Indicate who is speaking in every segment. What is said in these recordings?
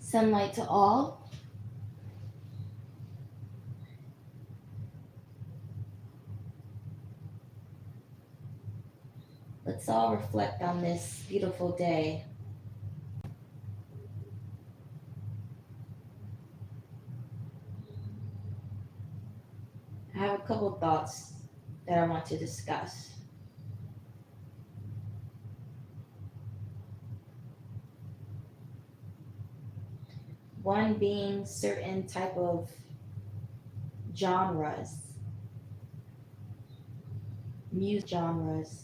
Speaker 1: Sunlight to all. Let's all reflect on this beautiful day. I have a couple thoughts that I want to discuss. One being certain type of genres, music genres,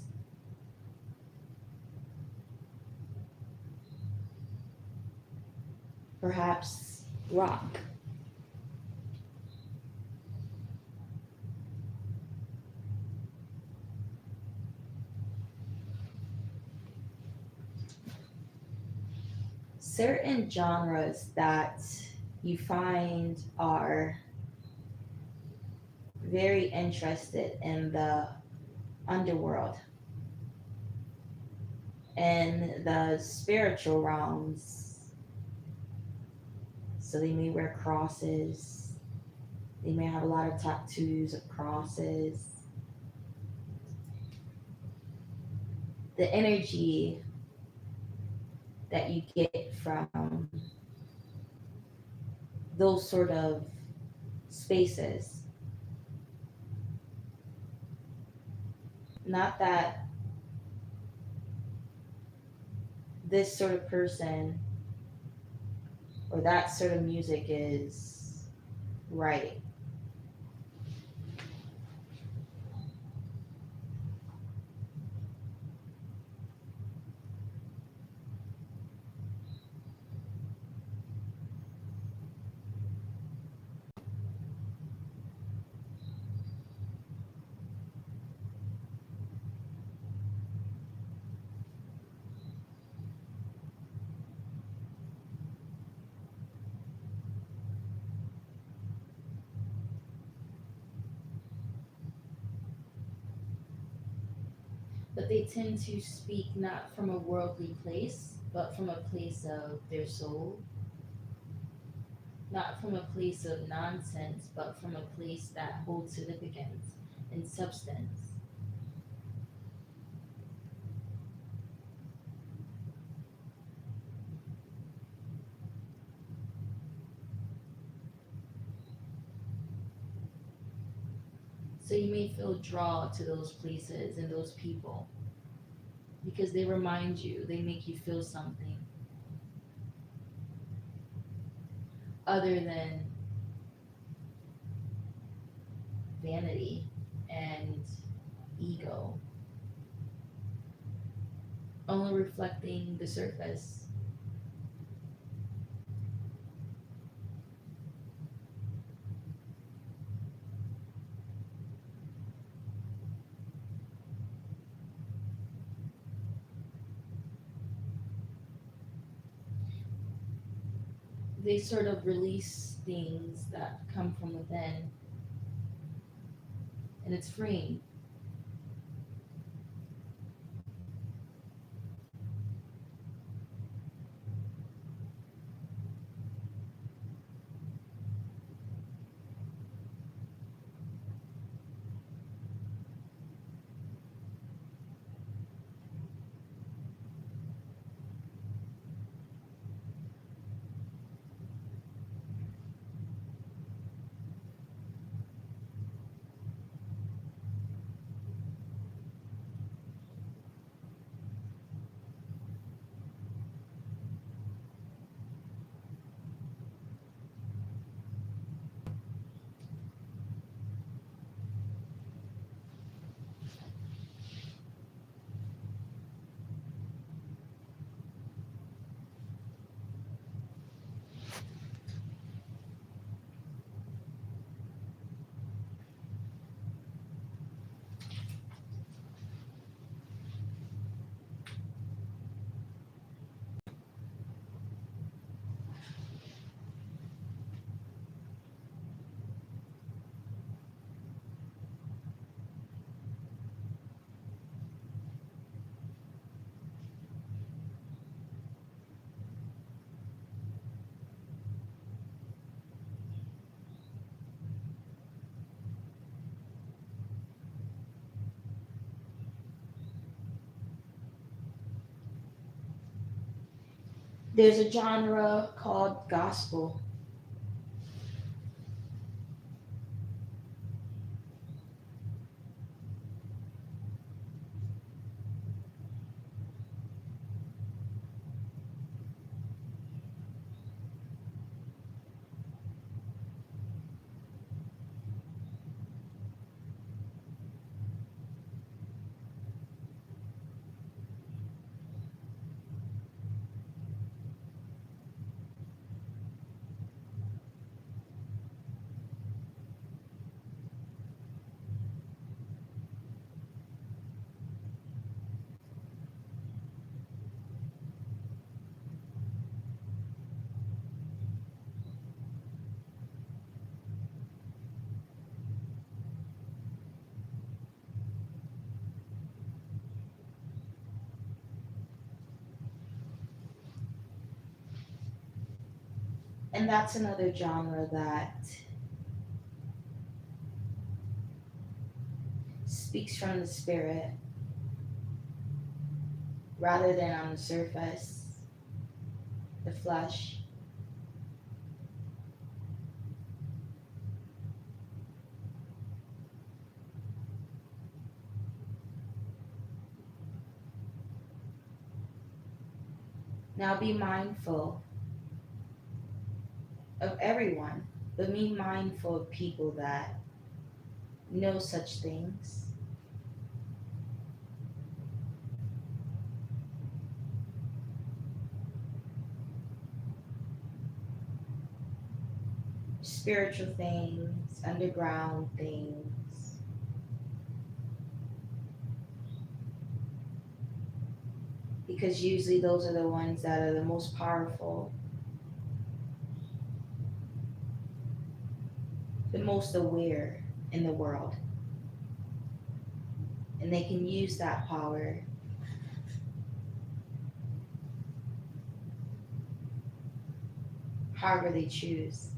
Speaker 1: perhaps rock. Certain genres that you find are very interested in the underworld and the spiritual realms. So they may wear crosses, they may have a lot of tattoos of crosses. The energy that you get from those sort of spaces. Not that this sort of person or that sort of music is right. But they tend to speak not from a worldly place, but from a place of their soul, not from a place of nonsense, but from a place that holds significance and substance. So you may feel drawn to those places and those people because they remind you, they make you feel something other than vanity and ego, only reflecting the surface. They sort of release things that come from within, and it's freeing. There's a genre called gospel. And that's another genre that speaks from the spirit rather than on the surface, the flesh. Now be mindful of everyone, but be mindful of people that know such things. Spiritual things, underground things. Because usually those are the ones that are the most powerful, the most aware in the world. And they can use that power however they choose.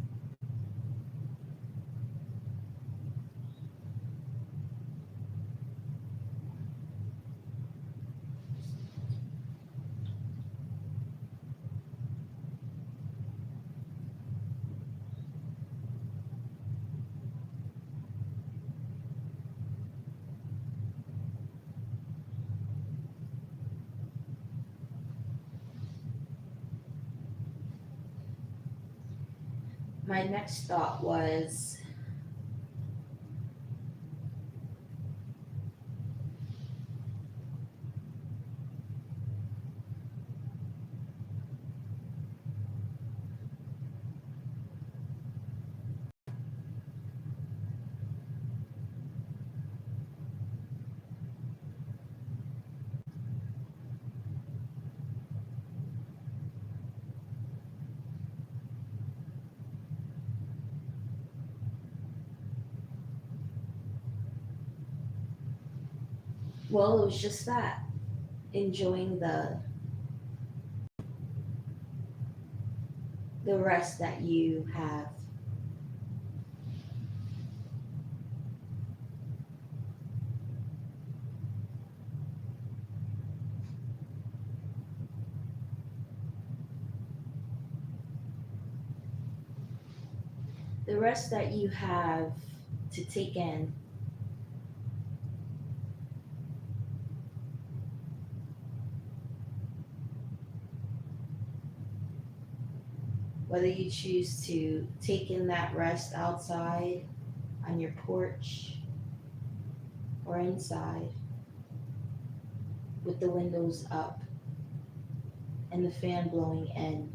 Speaker 1: My next thought was well, it was just that enjoying the rest that you have. The rest that you have to take in. Whether you choose to take in that rest outside on your porch or inside with the windows up and the fan blowing in.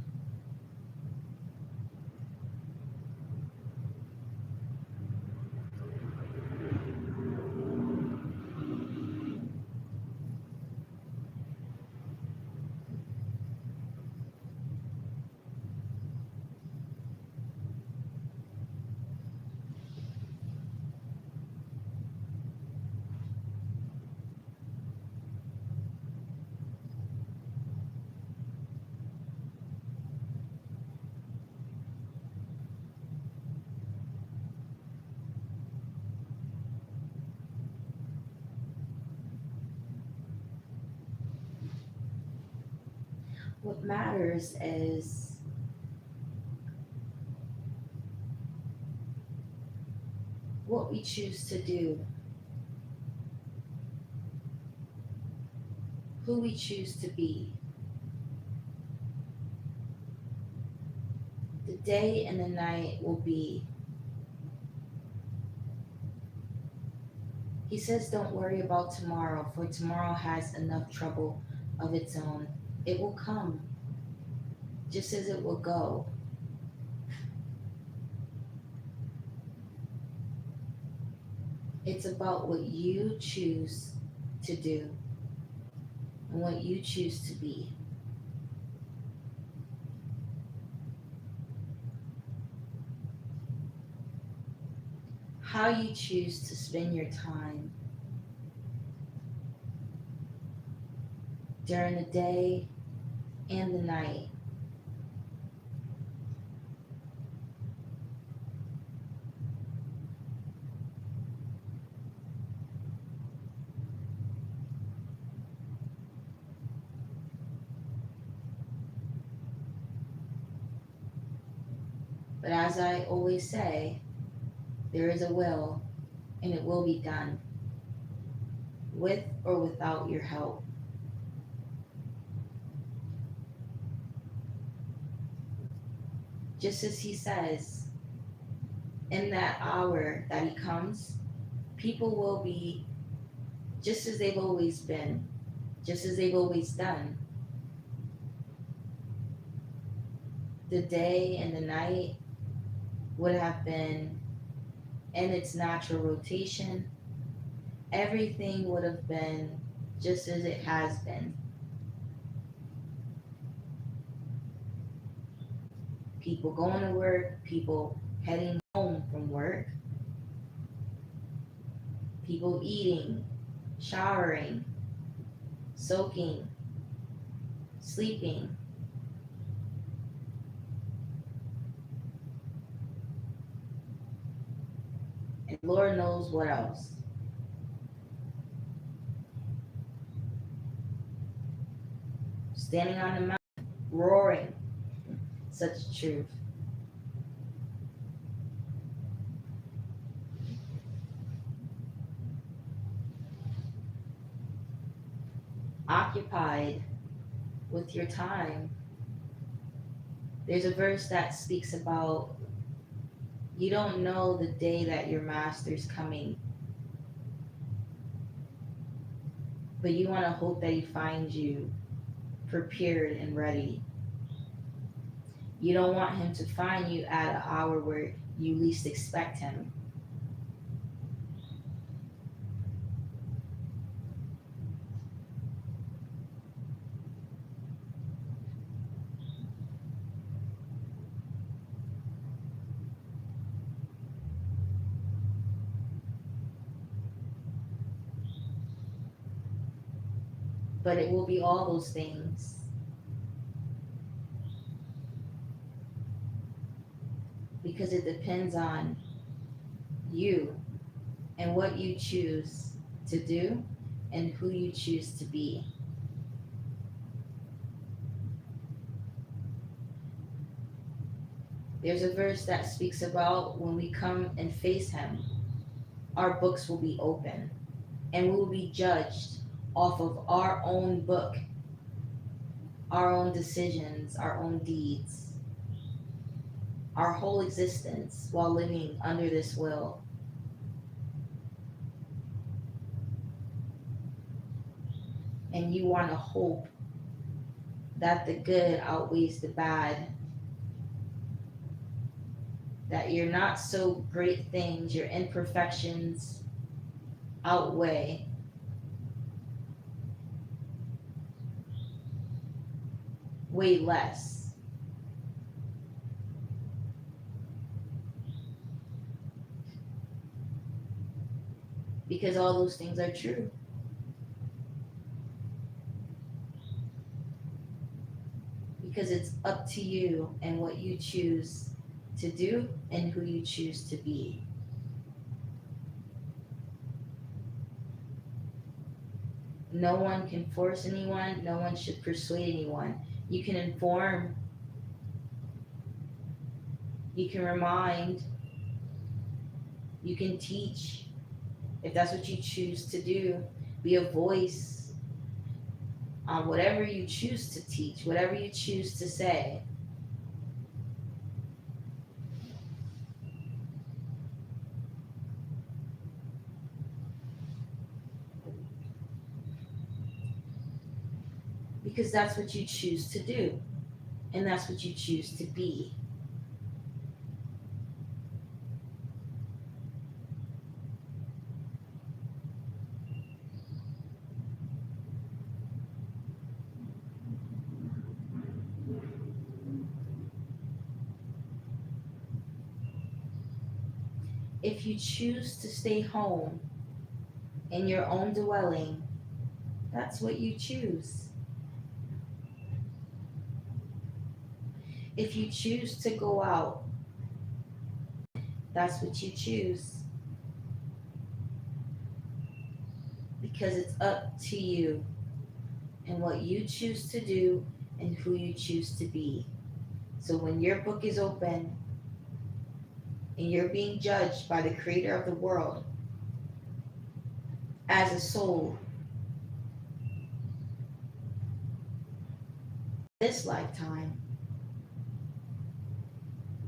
Speaker 1: What matters is what we choose to do, who we choose to be. The day and the night will be. He says, don't worry about tomorrow, for tomorrow has enough trouble of its own. It will come, just as it will go. It's about what you choose to do and what you choose to be. How you choose to spend your time during the day and the night. But as I always say, there is a will, and it will be done, with or without your help. Just as he says, in that hour that he comes, people will be just as they've always been, just as they've always done. The day and the night would have been in its natural rotation. Everything would have been just as it has been. People going to work, people heading home from work, people eating, showering, soaking, sleeping. And Lord knows what else. Standing on the mountain, roaring, such truth. Occupied with your time. There's a verse that speaks about you don't know the day that your master's coming, but you want to hope that he finds you prepared and ready. You don't want him to find you at an hour where you least expect him. But it will be all those things. Because it depends on you and what you choose to do and who you choose to be. There's a verse that speaks about when we come and face him, our books will be open and we will be judged off of our own book, our own decisions, our own deeds, our whole existence while living under this will. And you want to hope that the good outweighs the bad, that your not so great things, your imperfections outweigh way less. Because all those things are true. Because it's up to you and what you choose to do and who you choose to be. No one can force anyone, no one should persuade anyone. You can inform, you can remind, you can teach if that's what you choose to do. Be a voice on whatever you choose to teach, whatever you choose to say. Because that's what you choose to do, and that's what you choose to be. If you choose to stay home in your own dwelling, that's what you choose. If you choose to go out, that's what you choose. Because it's up to you and what you choose to do and who you choose to be. So when your book is open and you're being judged by the creator of the world as a soul this lifetime,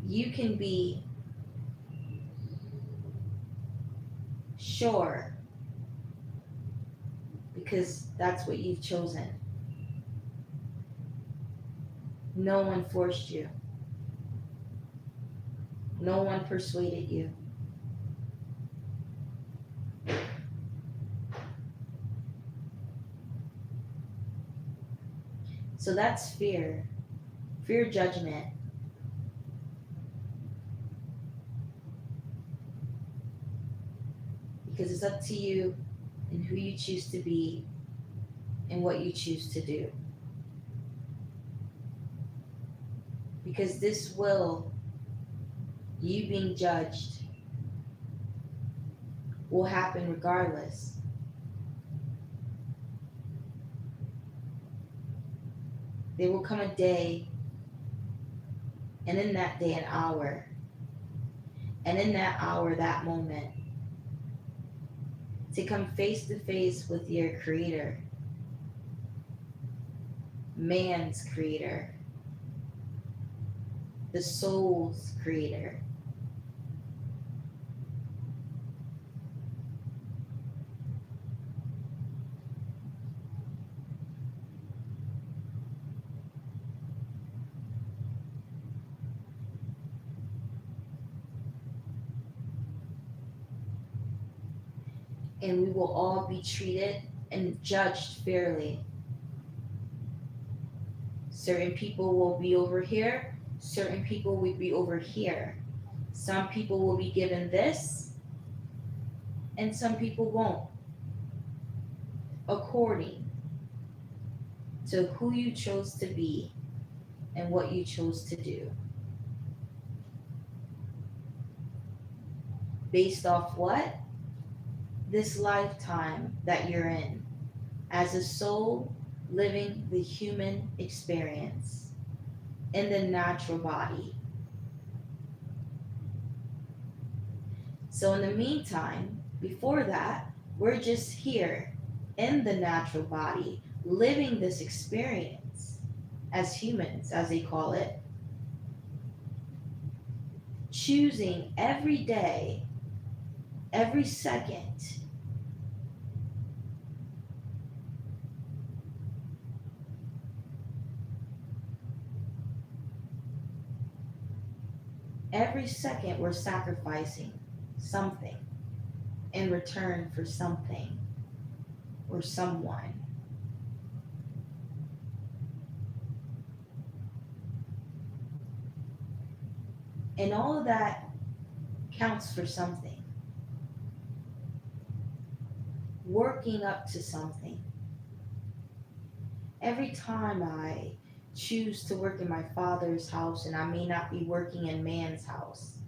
Speaker 1: you can be sure because that's what you've chosen. No one forced you. No one persuaded you. So that's fear. Fear judgment. Because it's up to you and who you choose to be and what you choose to do. Because this will, you being judged, will happen regardless. There will come a day, and in that day, an hour, and in that hour, that moment, to come face to face with your creator, man's creator, the soul's creator. And we will all be treated and judged fairly. Certain people will be over here, certain people will be over here. Some people will be given this, and some people won't, according to who you chose to be and what you chose to do. Based off what? This lifetime that you're in, as a soul living the human experience in the natural body. So, in the meantime, before that, we're just here in the natural body, living this experience as humans, as they call it, choosing every day, every second, every second we're sacrificing something in return for something or someone. And all of that counts for something, working up to something. Every time I choose to work in my father's house and I may not be working in man's house,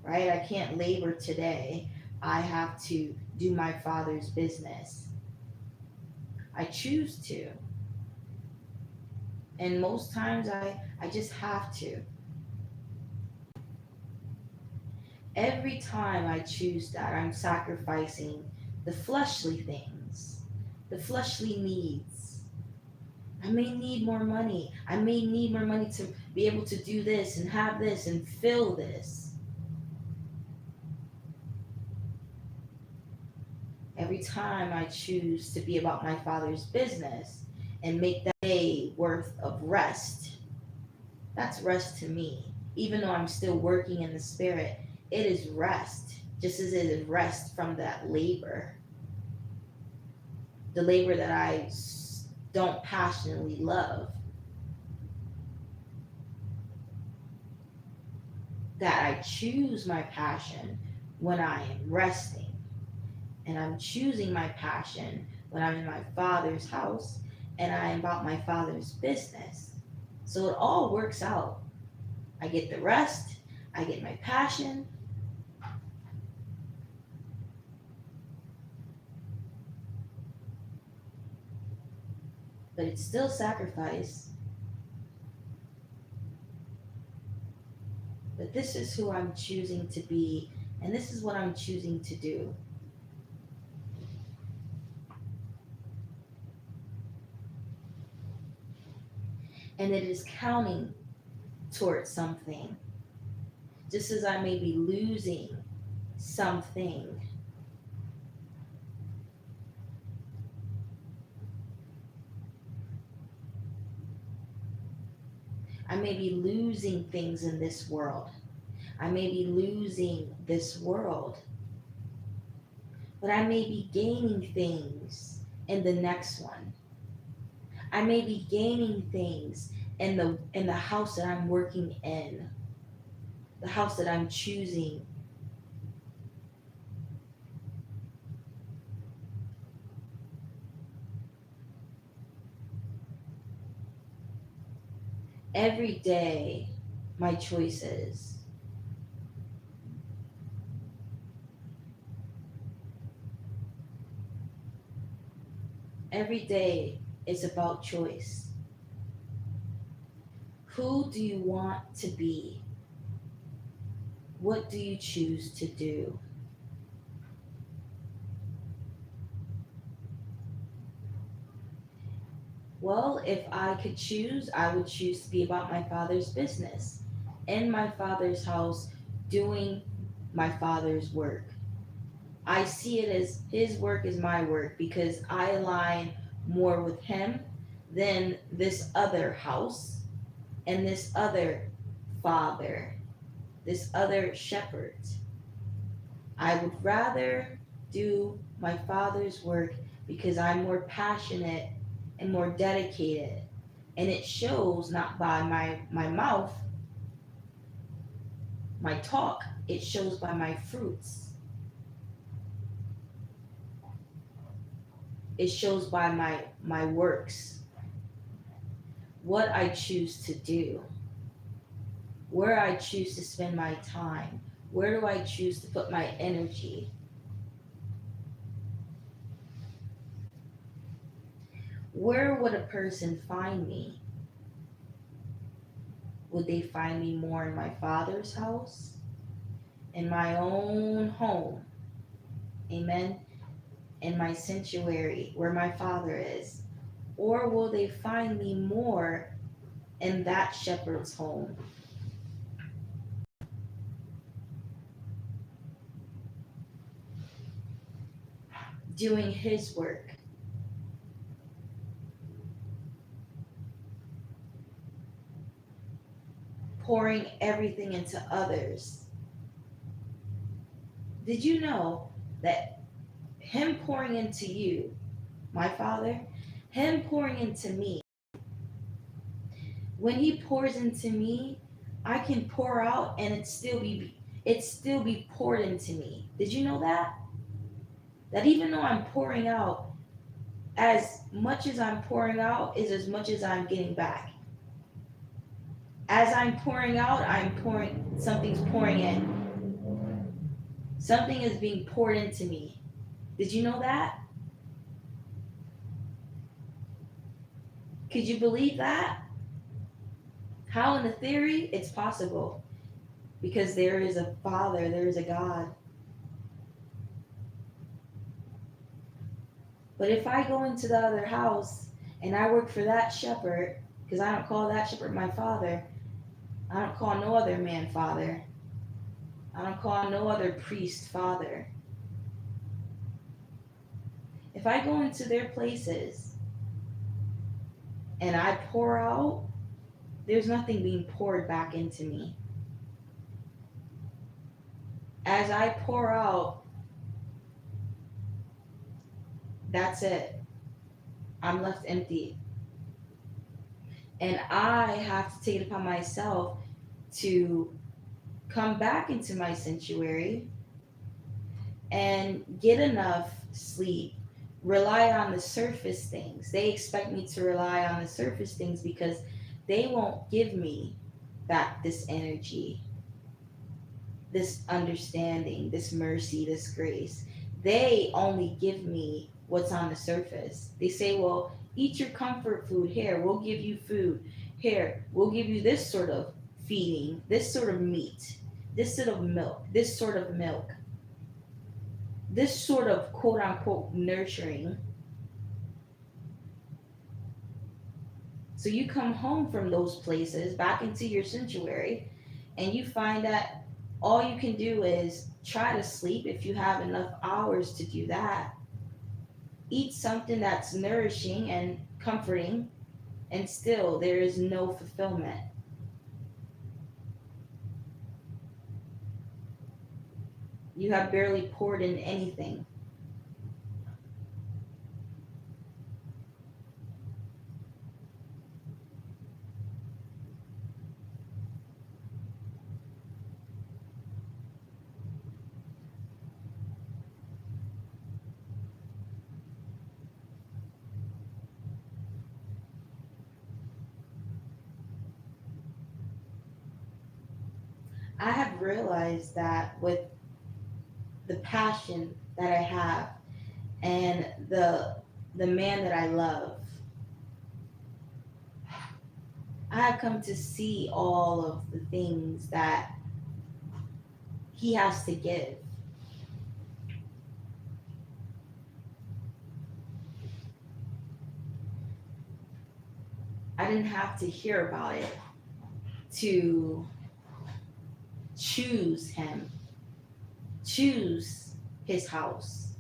Speaker 1: right? I can't labor today. I have to do my father's business. I choose to. And most times I just have to. Every time I choose that, I'm sacrificing the fleshly things, the fleshly needs. I may need more money. I may need more money to be able to do this and have this and fill this. Every time I choose to be about my Father's business and make that day worth of rest, that's rest to me. Even though I'm still working in the spirit, it is rest, just as it is rest from that labor, the labor that don't passionately love, that I choose my passion when I am resting. And I'm choosing my passion when I'm in my Father's house and I am about my Father's business. So it all works out. I get the rest, I get my passion, but it's still sacrifice. But this is who I'm choosing to be, and this is what I'm choosing to do. And it is counting towards something. Just as I may be losing something, I may be losing things in this world. I may be losing this world, but I may be gaining things in the next one. I may be gaining things in the house that I'm working in, the house that I'm choosing. Every day, my choices. Every day is about choice. Who do you want to be? What do you choose to do? Well, if I could choose, I would choose to be about my Father's business, in my Father's house, doing my Father's work. I see it as His work is my work because I align more with Him than this other house and this other father, this other shepherd. I would rather do my Father's work because I'm more passionate and more dedicated. And it shows not by my mouth, my talk, it shows by my fruits. It shows by my works, what I choose to do, where I choose to spend my time, where do I choose to put my energy. Where would a person find me? Would they find me more in my Father's house, in my own home? Amen. In my sanctuary where my Father is? Or will they find me more in that shepherd's home, doing his work, pouring everything into others? Did you know that him pouring into you, my Father, him pouring into me, when he pours into me, I can pour out and it still be poured into me. Did you know that? That even though I'm pouring out, as much as I'm pouring out is as much as I'm getting back. As I'm pouring out, something's pouring in. Something is being poured into me. Did you know that? Could you believe that? How in the theory? It's possible because there is a Father, there is a God. But if I go into the other house and I work for that shepherd, because I don't call that shepherd my father, I don't call no other man father, I don't call no other priest father. If I go into their places and I pour out, there's nothing being poured back into me. As I pour out, that's it. I'm left empty. And I have to take it upon myself to come back into my sanctuary and get enough sleep, rely on the surface things. They expect me to rely on the surface things because they won't give me back this energy, this understanding, this mercy, this grace. They only give me what's on the surface. They say, well, eat your comfort food. Here, we'll give you food. Here, we'll give you this sort of feeding, this sort of meat, this sort of milk, this sort of milk, this sort of quote unquote nurturing. So you come home from those places back into your sanctuary and you find that all you can do is try to sleep if you have enough hours to do that. Eat something that's nourishing and comforting, and still there is no fulfillment. You have barely poured in anything. I have realized that with the passion that I have and the man that I love, I have come to see all of the things that he has to give. I didn't have to hear about it to choose him, choose his house.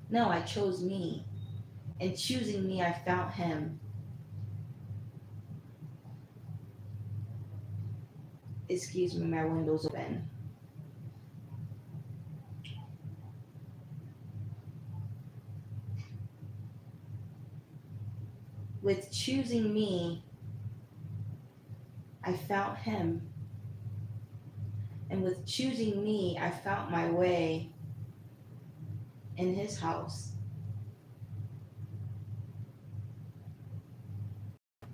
Speaker 1: No, I chose me. And choosing me, I found him. Excuse me, my window's open. With choosing me, I found him. And with choosing me, I found my way in his house.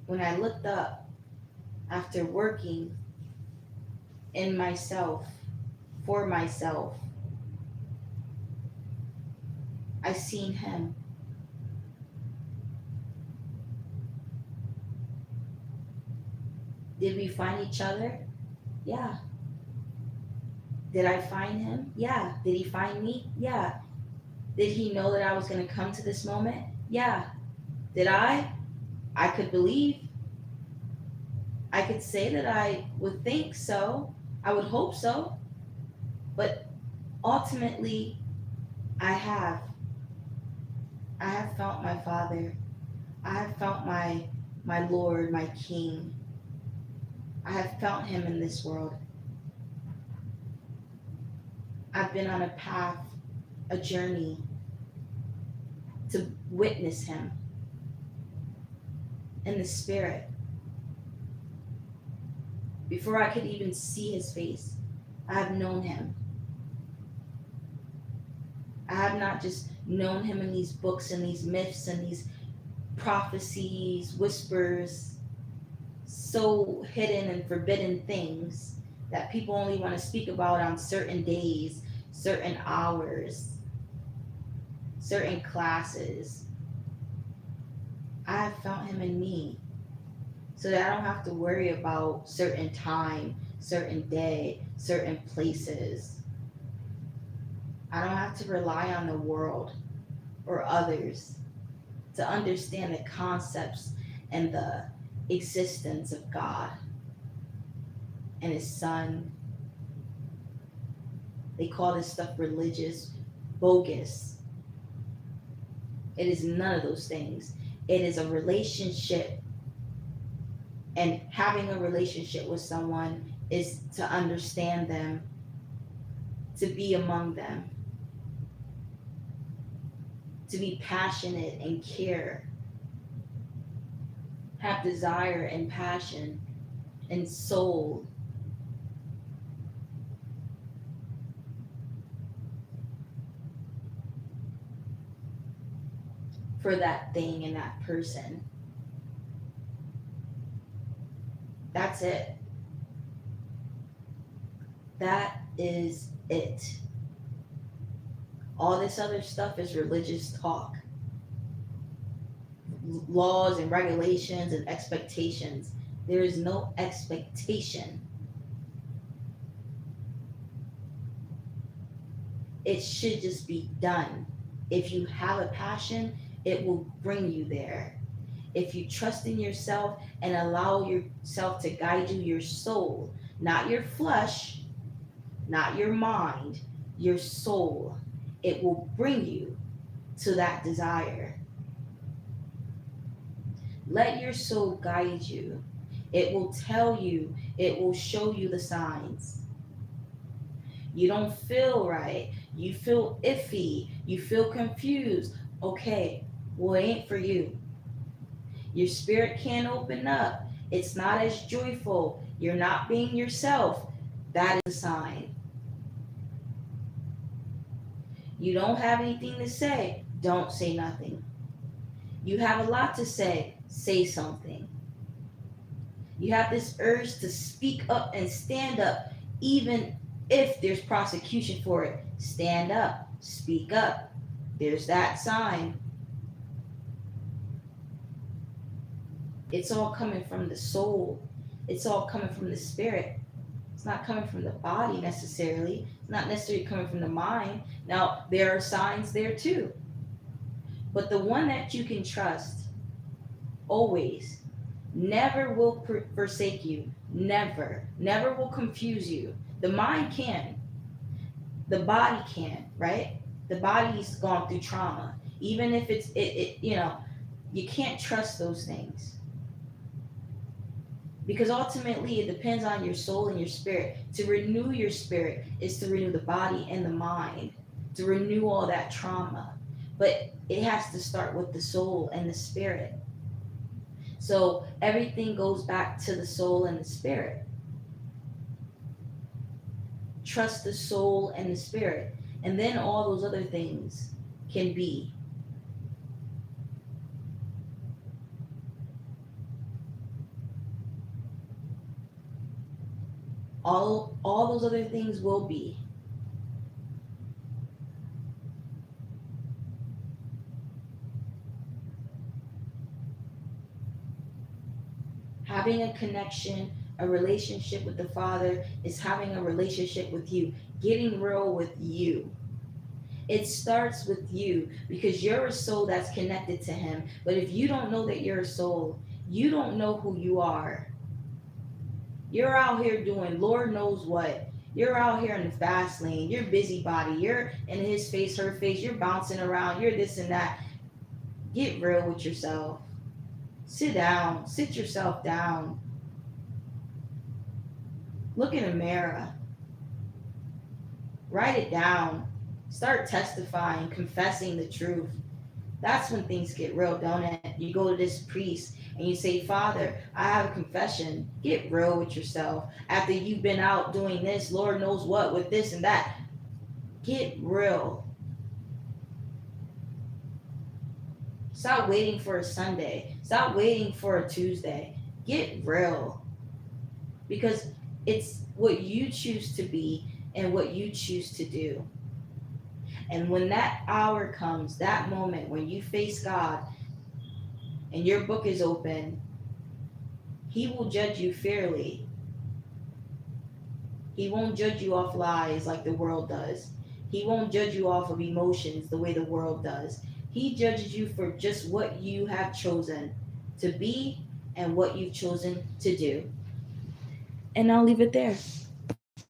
Speaker 1: When I looked up after working in myself, for myself, I seen him. Did we find each other? Yeah. Did I find him? Yeah. Did he find me? Yeah. Did he know that I was going to come to this moment? Yeah. Did I? I could believe. I could say that I would think so. I would hope so. But ultimately, I have. I have found my Father. I have found my Lord, my King. I have found him in this world. I've been on a path, a journey to witness him in the spirit. Before I could even see his face, I have known him. I have not just known him in these books and these myths and these prophecies, whispers, so hidden and forbidden things that people only want to speak about on certain days, certain hours, certain classes. I have found him in me. So that I don't have to worry about certain time, certain day, certain places. I don't have to rely on the world or others to understand the concepts and the existence of God and his son. They call this stuff religious, bogus. It is none of those things. It is a relationship, and having a relationship with someone is to understand them, to be among them, to be passionate and care, have desire and passion and soul for that thing and that person. That's it. That is it. All this other stuff is religious talk, laws and regulations and expectations. There is no expectation. It should just be done. If you have a passion, it will bring you there. If you trust in yourself and allow yourself to guide you, your soul, not your flesh, not your mind, your soul, it will bring you to that desire. Let your soul guide you. It will tell you, it will show you the signs. You don't feel right. You feel iffy. You feel confused. Okay, well, it ain't for you. Your spirit can't open up. It's not as joyful. You're not being yourself. That is a sign. You don't have anything to say. Don't say nothing. You have a lot to say. Say something. You have this urge to speak up and stand up, even if there's prosecution for it. Stand up. Speak up. There's that sign. It's all coming from the soul. It's all coming from the spirit. It's not coming from the body necessarily. It's not necessarily coming from the mind. Now, there are signs there too. But the one that you can trust always never will forsake you. Never. Never will confuse you. The mind can. The body can, right? The body's gone through trauma. Even if you can't trust those things. Because ultimately it depends on your soul and your spirit. To renew your spirit is to renew the body and the mind, to renew all that trauma. But it has to start with the soul and the spirit. So everything goes back to the soul and the spirit. Trust the soul and the spirit. And then all those other things can be. All those other things will be. Having a connection, a relationship with the Father is having a relationship with you, getting real with you. It starts with you because you're a soul that's connected to Him. But if you don't know that you're a soul, you don't know who you are. You're out here doing Lord knows what. You're out here in the fast lane. You're busybody. You're in his face, her face. You're bouncing around. You're this and that. Get real with yourself. Sit down. Sit yourself down. Look in the mirror. Write it down. Start testifying, confessing the truth. That's when things get real, don't it? You go to this priest and you say, Father, I have a confession. Get real with yourself. After you've been out doing this, Lord knows what, with this and that, get real. Stop waiting for a Sunday. Stop waiting for a Tuesday. Get real. Because it's what you choose to be and what you choose to do. And when that hour comes, that moment when you face God, and your book is open, he will judge you fairly. He won't judge you off lies like the world does. He won't judge you off of emotions the way the world does. He judges you for just what you have chosen to be and what you've chosen to do. And I'll leave it there.